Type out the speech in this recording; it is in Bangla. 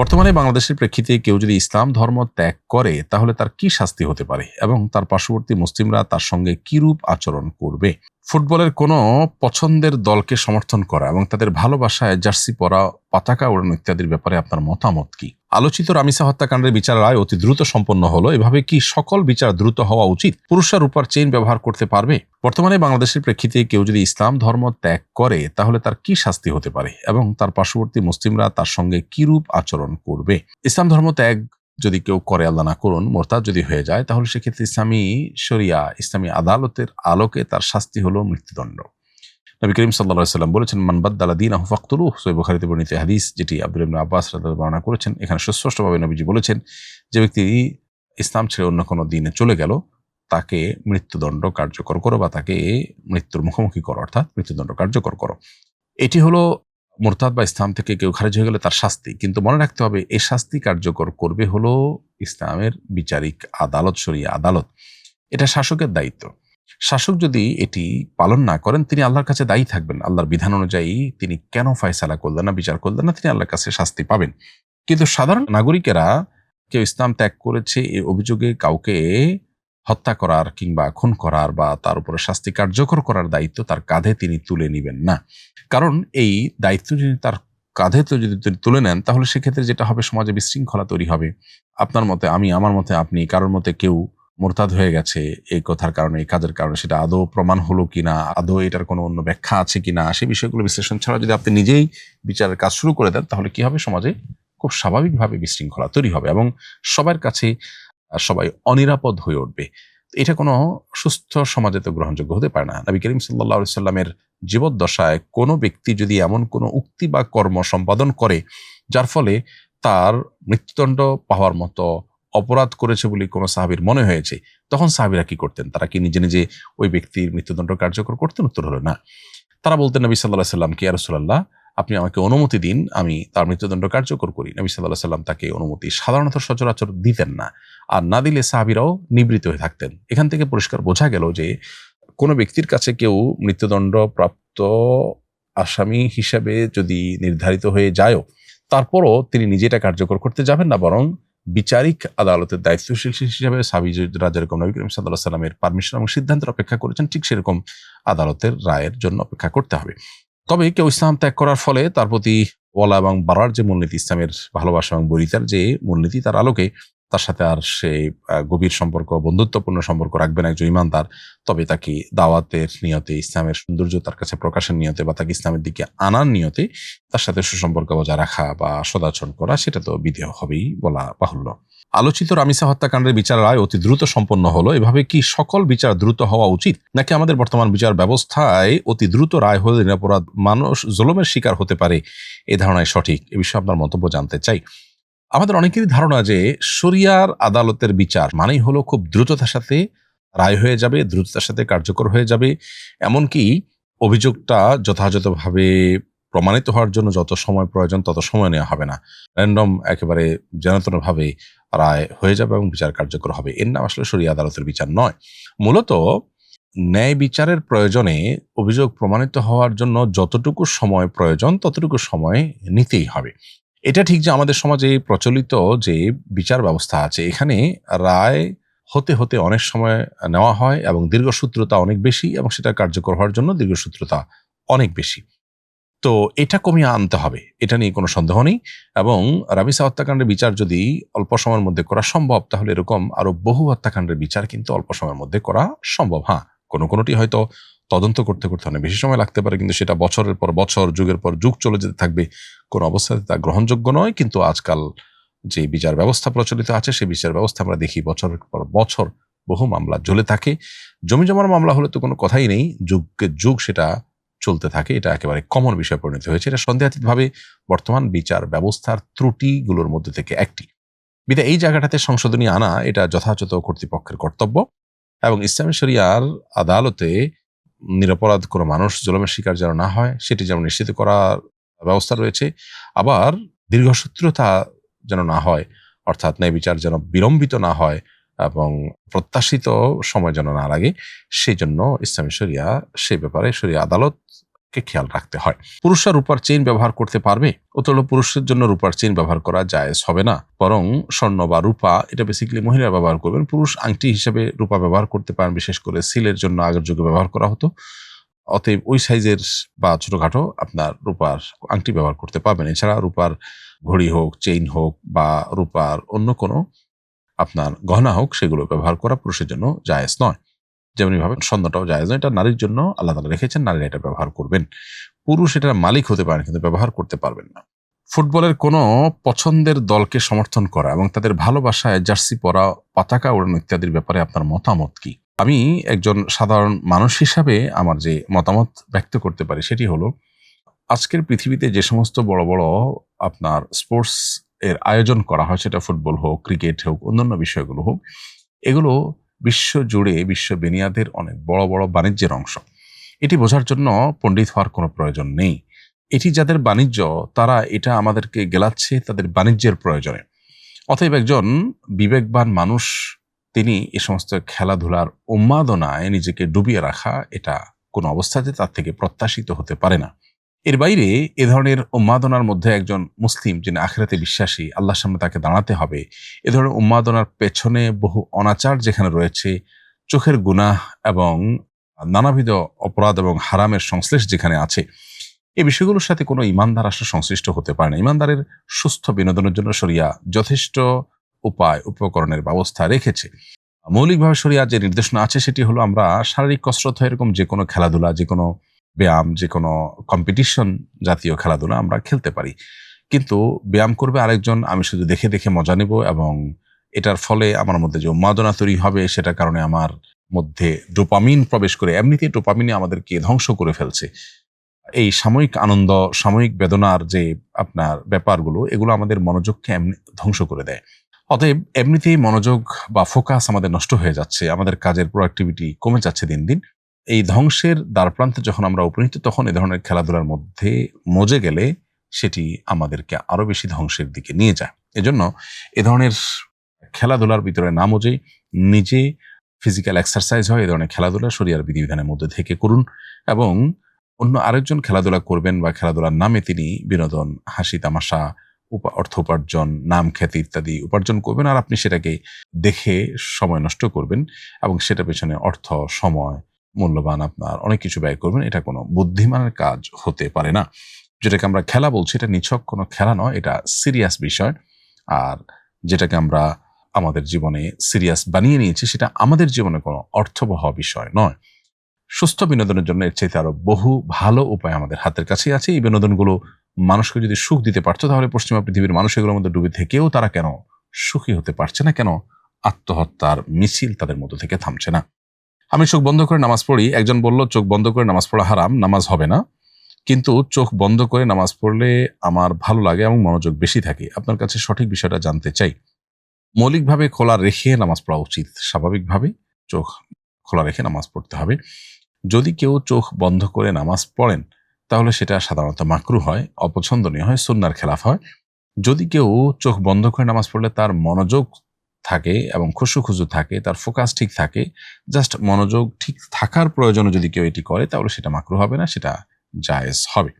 বর্তমানে বাংলাদেশের প্রেক্ষিতে কেউ যদি ইসলাম ধর্ম ত্যাগ করে তাহলে তার কি শাস্তি হতে পারে এবং তার পার্শ্ববর্তী মুসলিমরা তার সঙ্গে কিরূপ আচরণ করবে। ফুটবলের কোনো পছন্দের দলকে সমর্থন করা এবং তাদের ভালোবাসায় জার্সি পরা, পতাকা ওড়ানো ইত্যাদির ব্যাপারে আপনার মতামত কি? আলোচিত রামিসা হত্যাকাণ্ডের বিচার রায় অতি দ্রুত সম্পন্ন হলো, এভাবে কি সকল বিচার দ্রুত হওয়া উচিত? পুরুষরা রূপার চেইন ব্যবহার করতে পারবে? বর্তমানে বাংলাদেশের প্রেক্ষিতে কেউ যদি ইসলাম ধর্ম ত্যাগ করে তাহলে তার কি শাস্তি হতে পারে এবং তার পার্শ্ববর্তী মুসলিমরা তার সঙ্গে কিরূপ আচরণ করবে। ইসলাম ধর্ম ত্যাগ যদি কেউ করে, আল্লাহ না করুন, মোরতাদ যদি হয়ে যায়, তাহলে সেক্ষেত্রে ইসলামী শরিয়া, ইসলামী আদালতের আলোকে তার শাস্তি হলো মৃত্যুদণ্ড। নবী করিম সাল্লাল্লাহু আলাইহি ওয়াসাল্লাম বলেছেন, মান বাদ্দালা দীনাহু ফাকতুলুহু। সহিহ বুখারীতে বর্ণিত হাদিস, যেটি আব্দুল্লাহ ইবনে আব্বাস রাদিয়াল্লাহু বর্ণনা করেছেন। এখানে সুস্পষ্টভাবে নবীজি বলেছেন, যে ব্যক্তি ইসলাম ছেড়ে অন্য কোনো দিনে চলে গেল, তাকে মৃত্যুদণ্ড কার্যকর করো বা তাকে মৃত্যুর মুখোমুখি করো, অর্থাৎ মৃত্যুদণ্ড কার্যকর করো। এটি হলো মুরতাদ বা ইসলাম থেকে কেউ খারিজ হয়ে গেলে তার শাস্তি। কিন্তু মনে রাখতে হবে, এই শাস্তি কার্যকর করবে হলো ইসলামের বিচারিক আদালত, শরিয়া আদালত। এটা শাসকের দায়িত্ব। শাসক যদি এটি পালন না করেন, তিনি আল্লাহর কাছে দায়ী থাকবেন। আল্লাহর বিধান অনুযায়ী তিনি কেন ফয়সালা করলেন না, বিচার করলেন না, তিনি আল্লাহর কাছে শাস্তি পাবেন। কিন্তু সাধারণ নাগরিকেরা কেউ ইসলাম ত্যাগ করেছে এই অভিযোগে কাউকে হত্যা করার কিংবা খুন করার বা তার উপরে শাস্তি কার্যকর করার দায়িত্ব তার কাঁধে তিনি তুলে নেবেন না। কারণ এই দায়িত্ব যদি তার কাঁধে যদি তিনি তুলে নেন, তাহলে সেক্ষেত্রে যেটা হবে, সমাজে বিশৃঙ্খলা তৈরি হবে। আপনার মতে আমি, আমার মতে আপনি, কারোর মতে কেউ মোরতাদ হয়ে গেছে এই কথার কারণে, এই কাজের কারণে, সেটা আদৌ প্রমাণ হলো কিনা, আদৌ এটার কোনো অন্য ব্যাখ্যা আছে কিনা, সেই বিষয়গুলো বিশ্লেষণ ছাড়া যদি আপনি নিজেই বিচারের কাজ শুরু করে দেন, তাহলে কি হবে, সমাজে খুব স্বাভাবিকভাবে বিশৃঙ্খলা তৈরি হবে এবং সবার কাছে সবাই অনিরাপদ হয়ে উঠবে। এটা কোনো সুস্থ সমাজে তো গ্রহণযোগ্য হতে পারে না। নবী করিম সাল্লাল্লাহু আলাইহি সাল্লামের জীবদ্দশায় কোনো ব্যক্তি যদি এমন কোনো উক্তি বা কর্ম সম্পাদন করে যার ফলে তার মৃত্যুদণ্ড পাওয়ার মতো অপরাধ করেছে বলে কোনো সাহাবীর মনে হয়েছে, তখন সাহাবীরা কি করতেন? তারা কি নিজে নিজে ওই ব্যক্তির মৃত্যুদণ্ড কার্যকর করতেন? উত্তর হলো না। তারা বলতেন নবী সাল্লাল্লাহু আলাইহি সাল্লামকে, ইয়া রাসূলুল্লাহ, আপনি আমাকে অনুমতি দিন, আমি তার মৃত্যুদণ্ড কার্যকর করি। নবী সাল্লাল্লাহু আলাইহি সাল্লাম তাকে অনুমতি সাধারণত সচরাচর দিতেন না, আর না দিলে সাহাবীরাও নিবৃত হয়ে থাকতেন। এখান থেকে পরিষ্কার বোঝা গেল যে কোনো ব্যক্তির কাছে কেউ মৃত্যুদণ্ড প্রাপ্ত আসামি হিসেবে যদি নির্ধারিত হয়ে যায়ও, তারপরও তিনি নিজেটা কার্যকর করতে যাবেন না, বরং বিচারিক আদালতের দায়িত্বশীল হিসেবে সাহাবীরা যেরকম নবী করিম সাল্লাল্লাহু আলাইহি সাল্লামের পারমিশন এবং সিদ্ধান্তের অপেক্ষা করেছেন, ঠিক সেরকম আদালতের রায়ের জন্য অপেক্ষা করতে হবে। তবে কেউ ইসলাম ত্যাগ করার ফলে তার প্রতি ওয়ালা এবং বারার যে মূলনীতি, ইসলামের ভালোবাসা এবং বরিতার যে মূলনীতি, তার আলোকে তার সাথে আর সে গভীর সম্পর্ক, বন্ধুত্বপূর্ণ সম্পর্ক রাখবেন একজন ইমানদার, তবে তাকে দাওয়াতের নিয়তে, ইসলামের সৌন্দর্য তার কাছে প্রকাশের নিয়তে বা তাকে ইসলামের দিকে আনার নিয়তে তার সাথে সুসম্পর্ক বজায় রাখা বা সদাচরণ করা, সেটা তো বিধেয় হবেই বলা বাহুল্য। আলোচিত রামিসা হত্যাকাণ্ডের বিচার রায় অতি দ্রুত সম্পন্ন হলো, এভাবে কি সকল বিচার দ্রুত হওয়া উচিত, নাকি আমাদের বর্তমান বিচার ব্যবস্থায় অতি দ্রুত রায় হলে নিরপরাধ মানুষ জুলুমের শিকার হতে পারে, এই ধারণায় সঠিক? এ বিষয়ে আপনার মন্তব্য জানতে চাই। আমাদের অনেকেরই ধারণা যে শরিয়ার আদালতের বিচার মানেই হলো খুব দ্রুততার সাথে রায় হয়ে যাবে, দ্রুততার সাথে কার্যকর হয়ে যাবে, এমনকি অভিযোগটা যথাযথভাবে প্রমাণিত হওয়ার জন্য যত সময় প্রয়োজন তত সময় নেওয়া হবে না, র্যান্ডম একেবারে যেনতেনভাবে রায় হয়ে যাবে এবং বিচার কার্যকর হবে। এর নাম আসলে শরিয়া আদালতের বিচার নয়। মূলত ন্যায় বিচারের প্রয়োজনে অভিযোগ প্রমাণিত হওয়ার জন্য যতটুকু সময় প্রয়োজন ততটুকু সময় নিতেই হবে। এটা ঠিক যে আমাদের সমাজে প্রচলিত যে বিচার ব্যবস্থা আছে, এখানে রায় হতে হতে অনেক সময় নেওয়া হয় এবং দীর্ঘসূত্রতা অনেক বেশি, এবং সেটা কার্যকর হওয়ার জন্য দীর্ঘসূত্রতা অনেক বেশি। তো এটা কমিয়ে আনতে হবে, এটা নিয়ে কোনো সন্দেহ নেই। এবং রামিসা হত্যাকাণ্ডের বিচার যদি অল্প সময়ের মধ্যে করা সম্ভব, তাহলে এরকম আরো বহু হত্যাকাণ্ডের বিচার কিন্তু অল্প সময়ের মধ্যে করা সম্ভব। হ্যাঁ, কোনোটি হয়তো তদন্ত করতে করতে অনেক বেশি সময় লাগতে পারে, কিন্তু সেটা বছরের পর বছর, যুগের পর যুগ চলে যেতে থাকবে, কোনো অবস্থাতে তা গ্রহণযোগ্য নয়। কিন্তু আজকাল যে বিচার ব্যবস্থা প্রচলিত আছে, সেই বিচার ব্যবস্থা আমরা দেখি বছরের পর বছর বহু মামলা ঝুলে থাকে। জমি জমার মামলা হলে তো কোনো কথাই নেই, যুগকে যুগ সেটা চলতে থাকে, এটা একেবারে কমন বিষয় পরিণত হয়েছে। এটা সন্দেহাতীতভাবে বর্তমান বিচার ব্যবস্থার ত্রুটিগুলোর মধ্যে থেকে একটি। বিধায় এই জায়গাটাতে সংশোধনী আনা এটা যথাযথ কর্তৃপক্ষের কর্তব্য, এবং ইসলামী শরিয়ার আদালতে নিরপরাধ কোনো মানুষ জুলুমের শিকার যেন না হয়, সেটি যেমন নিশ্চিত করার ব্যবস্থা রয়েছে। আবার দীর্ঘসূত্রতা যেন না হয়, অর্থাৎ ন্যায় বিচার যেন বিলম্বিত না হয় এবং প্রত্যাশিত সময় যেন না লাগে, সেই জন্য ইসলামী শরিয়া সেই ব্যাপারে শরিয়া আদালতকে কে খেয়াল রাখতে হয়। পুরুষরা রূপার চেইন ব্যবহার করতে পারবে? উত্তর হলো পুরুষের জন্য রূপার চেইন ব্যবহার করা জায়েজ হবে না, বরং স্বর্ণ বা রূপা এটা বেসিক্যালি মহিলা ব্যবহার করবেন। পুরুষ আংটি হিসেবে রূপা ব্যবহার করতে পারেন, বিশেষ করে সিলের জন্য আগের যুগে ব্যবহার করা হতো। অতএব ওই সাইজের বা ছোটখাটো আপনার রূপার আংটি ব্যবহার করতে পারবেন। এছাড়া রূপার ঘড়ি হোক, চেইন হোক বা রূপার অন্য কোনো আপনার গহনা হোক, সেগুলো ব্যবহার করা পুরুষের জন্য জায়েজ নয়। যেমনি ভাবে স্বর্ণটাও জায়েজ নয়, এটা নারীর জন্য আল্লাহ তাআলা রেখেছেন, নারীরা এটা ব্যবহার করবেন। পুরুষ এটার মালিক হতে পারেন কিন্তু ব্যবহার করতে পারবেন না। ফুটবলের কোনো পছন্দের দলকে সমর্থন করা এবং তাদের ভালোবাসায় জার্সি পরা, পতাকা ওড়ানো ইত্যাদির ব্যাপারে আপনার মতামত কি? আমি একজন সাধারণ মানুষ হিসাবে আমার যে মতামত ব্যক্ত করতে পারি সেটি হলো, আজকের পৃথিবীতে যে সমস্ত বড় বড় আপনার স্পোর্টস এর আয়োজন করা হয়, সেটা ফুটবল হোক, ক্রিকেট হোক, অন্যান্য বিষয়গুলো হোক, এগুলো বিশ্ব জুড়ে বিশ্ব বেনিয়াদের অনেক বড় বড় বাণিজ্যের অংশ। এটি বোঝার জন্য পণ্ডিত হওয়ার কোনো প্রয়োজন নেই। এটি যাদের বাণিজ্য, তারা এটা আমাদেরকে গেলাচ্ছে তাদের বাণিজ্যের প্রয়োজনে। অতএব একজন বিবেকবান মানুষ তিনি এ সমস্ত খেলাধুলার উন্মাদনায় নিজেকে ডুবিয়ে রাখা, এটা কোনো অবস্থাতে তার থেকে প্রত্যাশিত হতে পারে না। এর বাইরে এ ধরনের উন্মাদনার মধ্যে একজন মুসলিম যিনি আখিরাতে বিশ্বাসী, আল্লাহর সামনে তাকে দাঁড়াতে হবে। এ ধরনের উন্মাদনার পেছনে বহু অনাচার যেখানে রয়েছে, চোখের গুনাহ এবং নানাবিধ অপরাধ এবং হারামের সংশ্লেষ যেখানে আছে, এই বিষয়গুলোর সাথে কোনো ইমানদার আসলে সংশ্লিষ্ট হতে পারে না। ইমানদারের সুস্থ বিনোদনের জন্য শরিয়া যথেষ্ট উপকরণের ব্যবস্থা রেখেছে। মৌলিকভাবে শরিয়া যে নির্দেশনা আছে সেটি হলো, আমরা শারীরিক কসরত হয় এরকম যে কোনো খেলাধুলা, যে কোনো ব্যায়াম, যে কোনো কম্পিটিশন জাতীয় খেলাধুলা আমরা খেলতে পারি। কিন্তু ব্যায়াম করবে আরেকজন, আমি শুধু দেখে দেখে মজা নেব এবং এটার ফলে আমার মধ্যে যে উন্মাদনা তৈরি হবে, সেটার কারণে আমার মধ্যে ডোপামিন প্রবেশ করে, এমনিতেই ডোপামিনে আমাদেরকে ধ্বংস করে ফেলছে। এই সাময়িক আনন্দ, সাময়িক বেদনার যে আপনার ব্যাপারগুলো, এগুলো আমাদের মনোযোগকে এমনি ধ্বংস করে দেয়। অতএব এমনিতেই মনোযোগ বা ফোকাস আমাদের নষ্ট হয়ে যাচ্ছে, আমাদের কাজের প্রোডাক্টিভিটি কমে যাচ্ছে দিন দিন। এই ধ্বংসের দ্বারপ্রান্তে যখন আমরা উপনীত, তখন এ ধরনের খেলাধুলার মধ্যে মজে গেলে সেটি আমাদেরকে আরো বেশি ধ্বংসের দিকে নিয়ে যায়। এজন্য এ ধরনের খেলাধুলার ভিতরে না মজে নিজে ফিজিক্যাল এক্সারসাইজ হয় এ ধরনের খেলাধুলা শরিয়ার বিধিবিধানের মধ্যে থেকে করুন, এবং অন্য আরেকজন খেলাধুলা করবেন বা খেলাধুলার নামে তিনি বিনোদন, হাসি তামাশা, অর্থ উপার্জন, নাম খ্যাতি ইত্যাদি উপার্জন করবেন, আর আপনি সেটাকে দেখে সময় নষ্ট করবেন এবং সেটা পেছনে অর্থ, সময়, মূল্যবান আপনার অনেক কিছু ব্যয় করবেন। এটা কোনো বুদ্ধিমানের কাজ হতে পারে না। যেটাকে আমরা খেলা বলছি, এটা নিছক কোনো খেলা নয়, এটা সিরিয়াস বিষয়। আর যেটাকে আমরা আমাদের জীবনে সিরিয়াস বানিয়ে নিয়েছি, সেটা আমাদের জীবনে কোনো অর্থবহ বিষয় নয়। সুস্থ বিনোদনের জন্য এর চাইতে আরো বহু ভালো উপায় আমাদের হাতের কাছেই আছে। এই বিনোদনগুলো মানুষকে যদি সুখ দিতে পারতো, তাহলে পশ্চিমা পৃথিবীর মানুষ এগুলোর মধ্যে ডুবে থেকেও তারা কেন সুখী হতে পারছে না, কেন আত্মহত্যার মিছিল তাদের মধ্য থেকে থামছে না? আমি চোখ বন্ধ করে নামাজ পড়ি। একজন বলল, চোখ বন্ধ করে নামাজ পড়া হারাম, নামাজ হবে না। কিন্তু চোখ বন্ধ করে নামাজ পড়লে আমার ভালো লাগে এবং মনোযোগ বেশি থাকে। আপনার কাছে সঠিক বিষয়টা জানতে চাই। মৌলিকভাবে খোলা রেখে নামাজ পড়া উচিত। স্বাভাবিকভাবে চোখ খোলা রেখে নামাজ পড়তে হবে। যদি কেউ চোখ বন্ধ করে নামাজ পড়েন, তাহলে সেটা সাধারণত মাকরুহ হয়, অপছন্দনীয় হয়, সুন্নাহর খেলাফ হয়। যদি কেউ চোখ বন্ধ করে নামাজ পড়লে তার মনোযোগ থাকে এবং খুশু থাকে, তার ফোকাস ঠিক থাকে, জাস্ট মনোযোগ ঠিক থাকার প্রয়োজনে যদি কেউ এটি করে, তাহলে সেটা মাকরুহ হবে না, সেটা জায়েজ হবে।